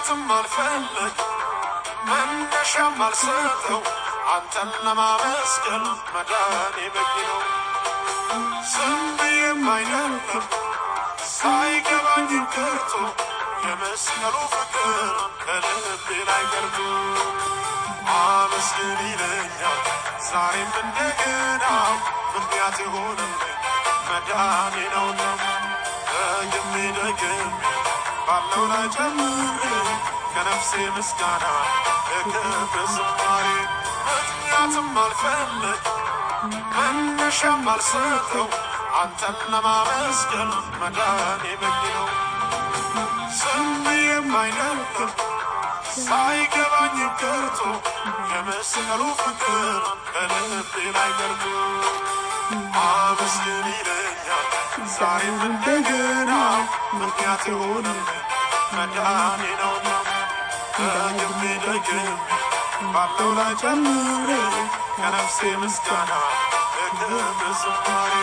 ምክንያትም አልፈልግ መነሻም አልሰጠው አንተን ለማመስገን መዳኔ በቂ ነው ዝም ብዬም አይደለም ሳይገባኝ ቀርቶ የመስቀሉ ፍቅር ከልቤ ላይ ቀርቶ አመስግን ይለኛል ዛሬም እንደገና ምክንያት የሆነልኝ መዳኔ ነውና ደግሜ ባለው ላይ ጨምሬ ከነፍሴ ምስጋና ለክብር ዝማሬ ምክንያትም አልፈልግ መነሻም አልሰጠው አንተን ለማመስገን መዳኔ በቂ ነው ዝም ብዬም አይደለም ሳይገባኝ ቀርቶ የመስቀሉ ፍቅር ከልቤ ላይ ቀርቶ አመስግን ይለኛል ዛሬም እንደገና ምክንያት የሆነልኝ መዳኔ ነውና ደግሜ ባለው ላይ ጨምሬ ከነፍሴ ምስጋና ለክብር ዝማሬ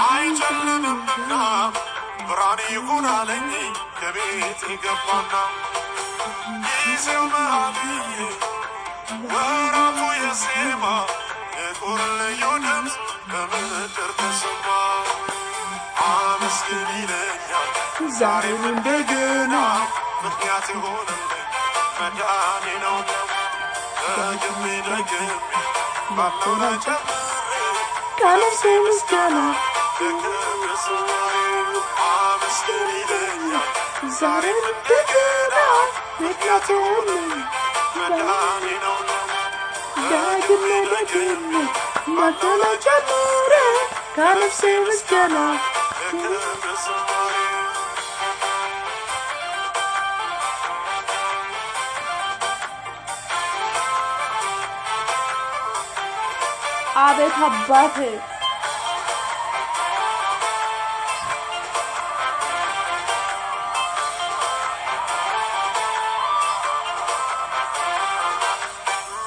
አይጨልምምና ብርሃን ይሁን አለኝ ከቤት ገባና ጊዜው መሃልዬ ወራቱ የዜማ የጦር ልዩ ድምፅ በምድር ተሰማ አመስግን ይለኛል ዛሬም እንደገና ምክንያት የሆነልኝ መዳኔ ነውና ደግሜ ባለው ላይ ጨምሬ ከነፍሴ ምስጋና ለክብር ዝማሬ አመስግን ይለኛል ዛሬም እንደገና ምክንያት የሆነልኝ መዳኔ ነውና ደግሜ ባለው ላይ ጨምሬ ከነፍሴ ምስጋና ለክብር ዝማሬ አቤት አባቴ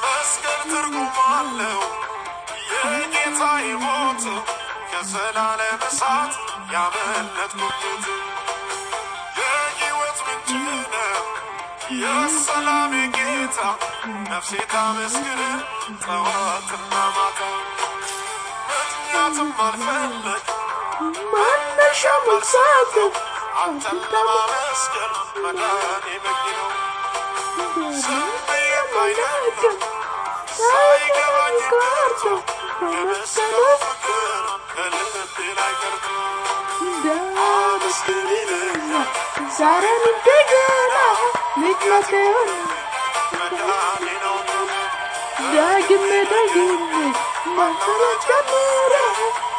መስቀል ትርጉም አለው የጌታዬ ሞት ከዘላለም እሳት ያመለጥኩት የሕይወት ምንጭ ነው የሰላም ጌታ ነፍሴ ታመስግን ጠዋትና ማታ ምክንያትም አልፈልግ መነሻም አልሰጠው አንተን ለማመስገን መዳኔ በቂ ነው ዝም ብዬም አይደለም ሳይገባኝ ቀርቶ የመስቀሉ ፍቅር ከልቤ ላይ ቀርቶ አመስግን ይለኛል ዛሬም እንደገና ምክንያት የሆነልኝ መዳኔ ነውና ደግሜ ባለው ላይ ጨምሬ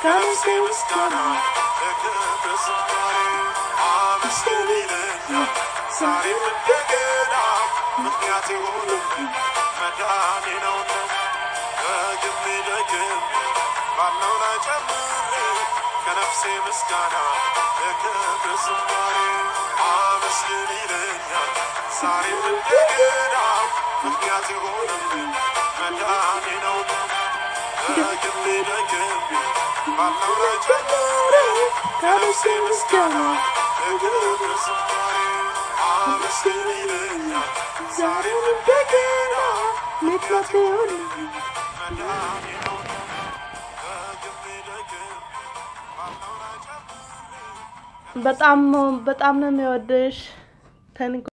ከነፍሴ ምስጋና ለክብር ዝማሬ አመስግን ይለኛል ዛሬም እንደገና ምክንያት የሆነልኝ መዳኔ ነውና ደግሜ ባለው ላይ ጨምሬ ከነፍሴ ምስጋና ለክብር ዝማሬ አመስግን ይለኛል ዛሬም እንደገና ምክንያት የሆነልኝ መዳኔ ነውና ደግሜ ባለው ላይ ጨምሬ ከነፍሴ ምስጋና ለክብር ዝማሬ አመስግን ይለኛል ዛሬም እንደገና ምክንያት የሆነልኝ መዳኔ ነውና ደግሜ ባለው ላይ ጨምሬ በጣም ነው የሚወድሽ